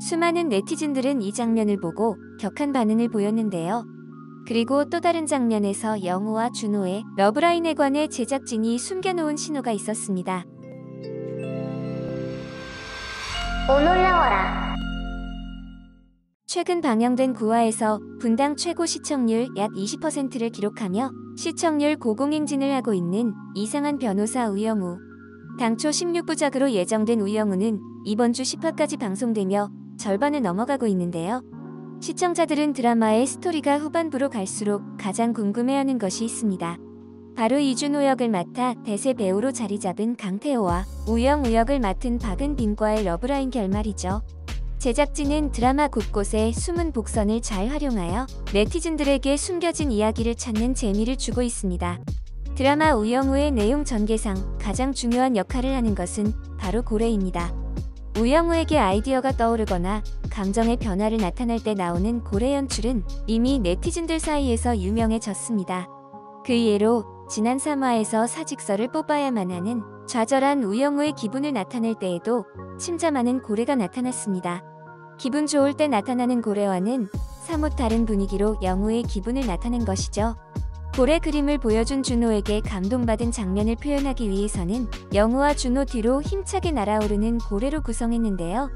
수많은 네티즌들은 이 장면을 보고 격한 반응을 보였는데요. 그리고 또 다른 장면에서 영우와 준호의 러브라인에 관해 제작진이 숨겨놓은 신호가 있었습니다. 오 놀라워라. 최근 방영된 9화에서 분당 최고 시청률 약 20%를 기록하며 시청률 고공행진을 하고 있는 이상한 변호사 우영우. 당초 16부작으로 예정된 우영우는 이번 주 10화까지 방송되며 절반을 넘어가고 있는데요. 시청자들은 드라마의 스토리가 후반부로 갈수록 가장 궁금해하는 것이 있습니다. 바로 이준호 역을 맡아 대세 배우로 자리 잡은 강태호와 우영우 역을 맡은 박은빈과의 러브라인 결말이죠. 제작진은 드라마 곳곳에 숨은 복선을 잘 활용하여 네티즌들에게 숨겨진 이야기를 찾는 재미를 주고 있습니다. 드라마 우영우의 내용 전개상 가장 중요한 역할을 하는 것은 바로 고래입니다. 우영우에게 아이디어가 떠오르거나 감정의 변화를 나타낼 때 나오는 고래 연출은 이미 네티즌들 사이에서 유명해졌습니다. 그 예로 지난 3화에서 사직서를 뽑아야만 하는 좌절한 우영우의 기분을 나타낼 때에도 침잠하는 고래가 나타났습니다. 기분 좋을 때 나타나는 고래와는 사뭇 다른 분위기로 영우의 기분을 나타낸 것이죠. 고래 그림을 보여준 준호에게 감동받은 장면을 표현하기 위해서는 영우와 준호 뒤로 힘차게 날아오르는 고래로 구성했는데요.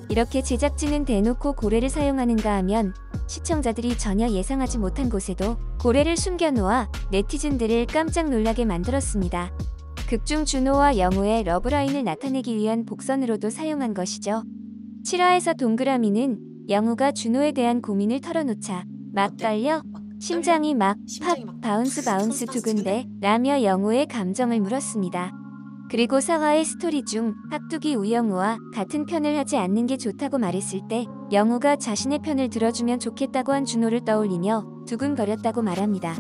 이렇게 제작진은 대놓고 고래를 사용하는가 하면 시청자들이 전혀 예상하지 못한 곳에도 고래를 숨겨놓아 네티즌들을 깜짝 놀라게 만들었습니다. 극중 준호와 영우의 러브라인을 나타내기 위한 복선으로도 사용한 것이죠. 7화에서 동그라미는 영우가 준호에 대한 고민을 털어놓자 막 떨려 심장이 막 팍 바운스 두근대 라며 영우의 감정을 물었습니다. 그리고 4화의 스토리 중 학두기 우영우와 같은 편을 하지 않는 게 좋다고 말했을 때 영우가 자신의 편을 들어주면 좋겠다고 한 준호를 떠올리며 두근거렸다고 말합니다.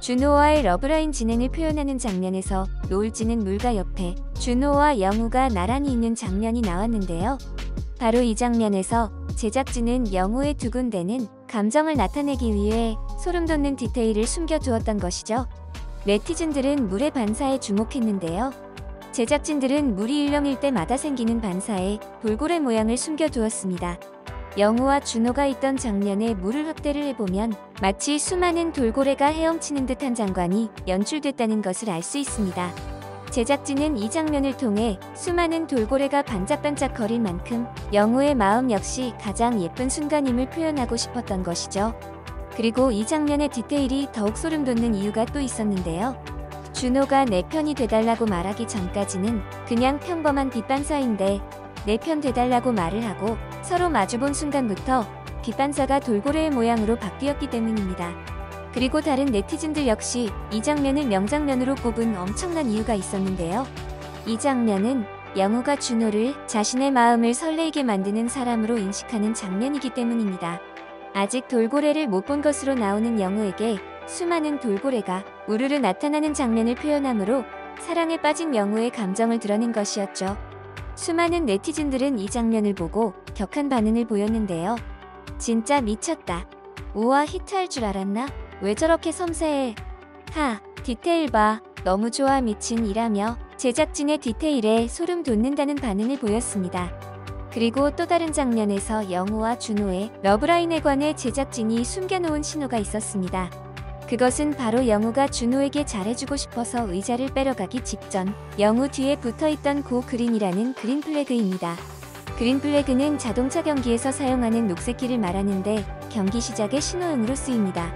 준호와의 러브라인 진행을 표현하는 장면에서 노을지는 물가 옆에 준호와 영우가 나란히 있는 장면이 나왔는데요. 바로 이 장면에서 제작진은 영우의 두근대는 감정을 나타내기 위해 소름돋는 디테일을 숨겨두었던 것이죠. 네티즌들은 물의 반사에 주목했는데요. 제작진들은 물이 일렁일 때마다 생기는 반사에 돌고래 모양을 숨겨두었습니다. 영우와 준호가 있던 장면에 물을 확대를 해보면 마치 수많은 돌고래가 헤엄치는 듯한 장관이 연출됐다는 것을 알 수 있습니다. 제작진은 이 장면을 통해 수많은 돌고래가 반짝반짝거릴 만큼 영우의 마음 역시 가장 예쁜 순간임을 표현하고 싶었던 것이죠. 그리고 이 장면의 디테일이 더욱 소름돋는 이유가 또 있었는데요. 준호가 내 편이 돼달라고 말하기 전까지는 그냥 평범한 빛반사인데 내 편 돼달라고 말을 하고 서로 마주본 순간부터 빛반사가 돌고래의 모양으로 바뀌었기 때문입니다. 그리고 다른 네티즌들 역시 이 장면을 명장면으로 꼽은 엄청난 이유가 있었는데요. 이 장면은 영우가 준호를 자신의 마음을 설레게 만드는 사람으로 인식하는 장면이기 때문입니다. 아직 돌고래를 못 본 것으로 나오는 영우에게 수많은 돌고래가 우르르 나타나는 장면을 표현하므로 사랑에 빠진 영우의 감정을 드러낸 것이었죠. 수많은 네티즌들은 이 장면을 보고 격한 반응을 보였는데요. 진짜 미쳤다. 우와 히트할 줄 알았나? 왜 저렇게 섬세해? 하, 디테일 봐. 너무 좋아 미친 이라며 제작진의 디테일에 소름 돋는다는 반응을 보였습니다. 그리고 또 다른 장면에서 영우와 준호의 러브라인에 관해 제작진이 숨겨놓은 신호가 있었습니다. 그것은 바로 영우가 준호에게 잘해주고 싶어서 의자를 빼러가기 직전 영우 뒤에 붙어있던 고 그린이라는 그린 플래그입니다. 그린 플래그는 자동차 경기에서 사용하는 녹색기를 말하는데 경기 시작의 신호음으로 쓰입니다.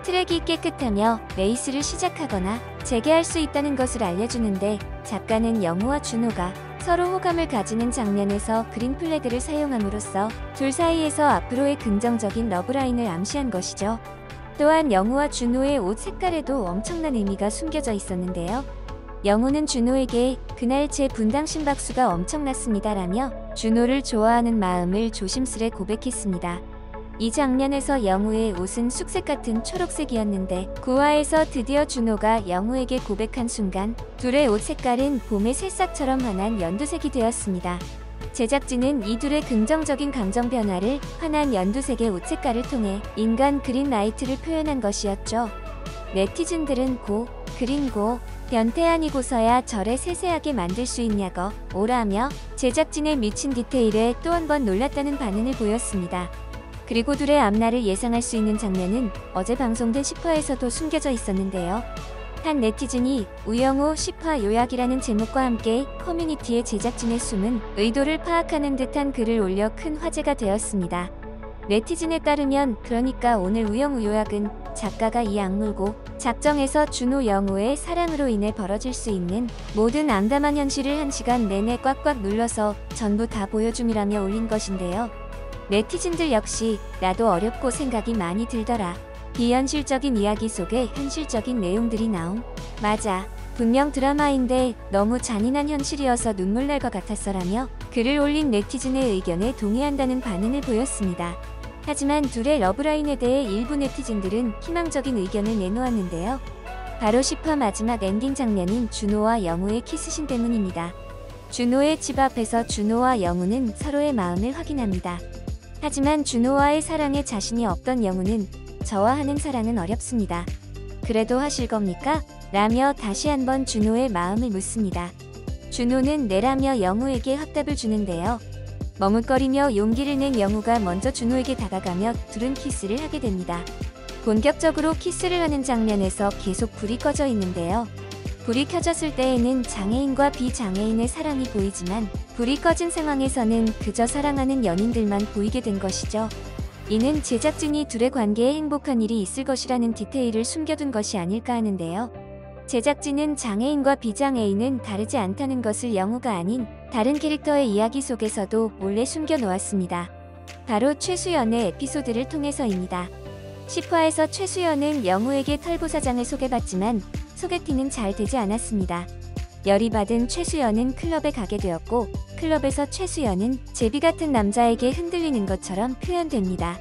트랙이 깨끗하며 레이스를 시작하거나 재개할 수 있다는 것을 알려주는데 작가는 영우와 준호가 서로 호감을 가지는 장면에서 그린 플래그를 사용함으로써 둘 사이에서 앞으로의 긍정적인 러브라인을 암시한 것이죠. 또한 영우와 준호의 옷 색깔에도 엄청난 의미가 숨겨져 있었는데요. 영우는 준호에게 그날 제 분당 심박수가 엄청났습니다라며 준호를 좋아하는 마음을 조심스레 고백했습니다. 이 장면에서 영우의 옷은 쑥색 같은 초록색이었는데 9화에서 드디어 준호가 영우에게 고백한 순간 둘의 옷 색깔은 봄의 새싹처럼 환한 연두색이 되었습니다. 제작진은 이 둘의 긍정적인 감정 변화를 환한 연두색의 옷 색깔을 통해 인간 그린 라이트를 표현한 것이었죠. 네티즌들은 고, 그린 고, 변태 아니고서야 저래 세세하게 만들 수 있냐고 오라며 제작진의 미친 디테일에 또 한 번 놀랐다는 반응을 보였습니다. 그리고 둘의 앞날을 예상할 수 있는 장면은 어제 방송된 10화에서도 숨겨져 있었는데요. 한 네티즌이 우영우 10화 요약이라는 제목과 함께 커뮤니티에 제작진의 숨은 의도를 파악하는 듯한 글을 올려 큰 화제가 되었습니다. 네티즌에 따르면 그러니까 오늘 우영우 요약은 작가가 이 악물고 작정해서 준호 영우의 사랑으로 인해 벌어질 수 있는 모든 암담한 현실을 1시간 내내 꽉꽉 눌러서 전부 다 보여줌이라며 올린 것인데요. 네티즌들 역시 나도 어렵고 생각이 많이 들더라. 비현실적인 이야기 속에 현실적인 내용들이 나옴. 맞아. 분명 드라마인데 너무 잔인한 현실이어서 눈물 날 것 같았어라며 글을 올린 네티즌의 의견에 동의한다는 반응을 보였습니다. 하지만 둘의 러브라인에 대해 일부 네티즌들은 희망적인 의견을 내놓았는데요. 바로 10화 마지막 엔딩 장면인 준호와 영우의 키스신 때문입니다. 준호의 집 앞에서 준호와 영우는 서로의 마음을 확인합니다. 하지만 준호와의 사랑에 자신이 없던 영우는 저와 하는 사랑은 어렵습니다. 그래도 하실 겁니까? 라며 다시 한번 준호의 마음을 묻습니다. 준호는 네라며 영우에게 확답을 주는데요. 머뭇거리며 용기를 낸 영우가 먼저 준호에게 다가가며 둘은 키스를 하게 됩니다. 본격적으로 키스를 하는 장면에서 계속 불이 꺼져 있는데요. 불이 켜졌을 때에는 장애인과 비장애인의 사랑이 보이지만 불이 꺼진 상황에서는 그저 사랑하는 연인들만 보이게 된 것이죠. 이는 제작진이 둘의 관계에 행복한 일이 있을 것이라는 디테일을 숨겨둔 것이 아닐까 하는데요. 제작진은 장애인과 비장애인은 다르지 않다는 것을 영우가 아닌 다른 캐릭터의 이야기 속에서도 몰래 숨겨놓았습니다. 바로 최수연의 에피소드를 통해서입니다. 10화에서 최수연은 영우에게 털보사장을 소개받지만 소개팅은 잘 되지 않았습니다. 열이 받은 최수연은 클럽에 가게 되었고 클럽에서 최수연은 제비 같은 남자에게 흔들리는 것처럼 표현됩니다.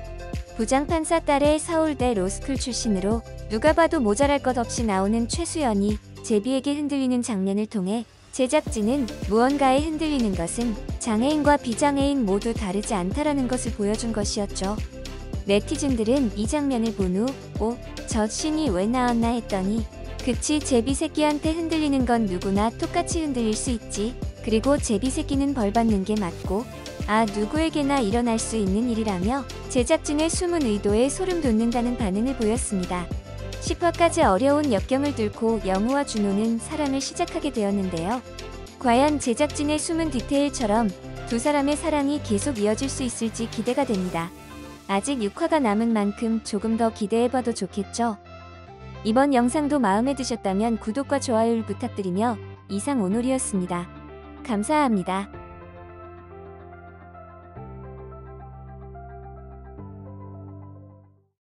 부장판사 딸의 서울대 로스쿨 출신으로 누가 봐도 모자랄 것 없이 나오는 최수연이 제비에게 흔들리는 장면을 통해 제작진은 무언가에 흔들리는 것은 장애인과 비장애인 모두 다르지 않다라는 것을 보여준 것이었죠. 네티즌들은 이 장면을 본 후 저 씬이 왜 나왔나 했더니 그치 제비 새끼한테 흔들리는 건 누구나 똑같이 흔들릴 수 있지. 그리고 제비 새끼는 벌 받는 게 맞고 누구에게나 일어날 수 있는 일이라며 제작진의 숨은 의도에 소름 돋는다는 반응을 보였습니다. 10화까지 어려운 역경을 뚫고 영우와 준호는 사랑을 시작하게 되었는데요. 과연 제작진의 숨은 디테일처럼 두 사람의 사랑이 계속 이어질 수 있을지 기대가 됩니다. 아직 6화가 남은 만큼 조금 더 기대해봐도 좋겠죠? 이번 영상도 마음에 드셨다면 구독과 좋아요를 부탁드리며 이상 오늘이었습니다. 감사합니다.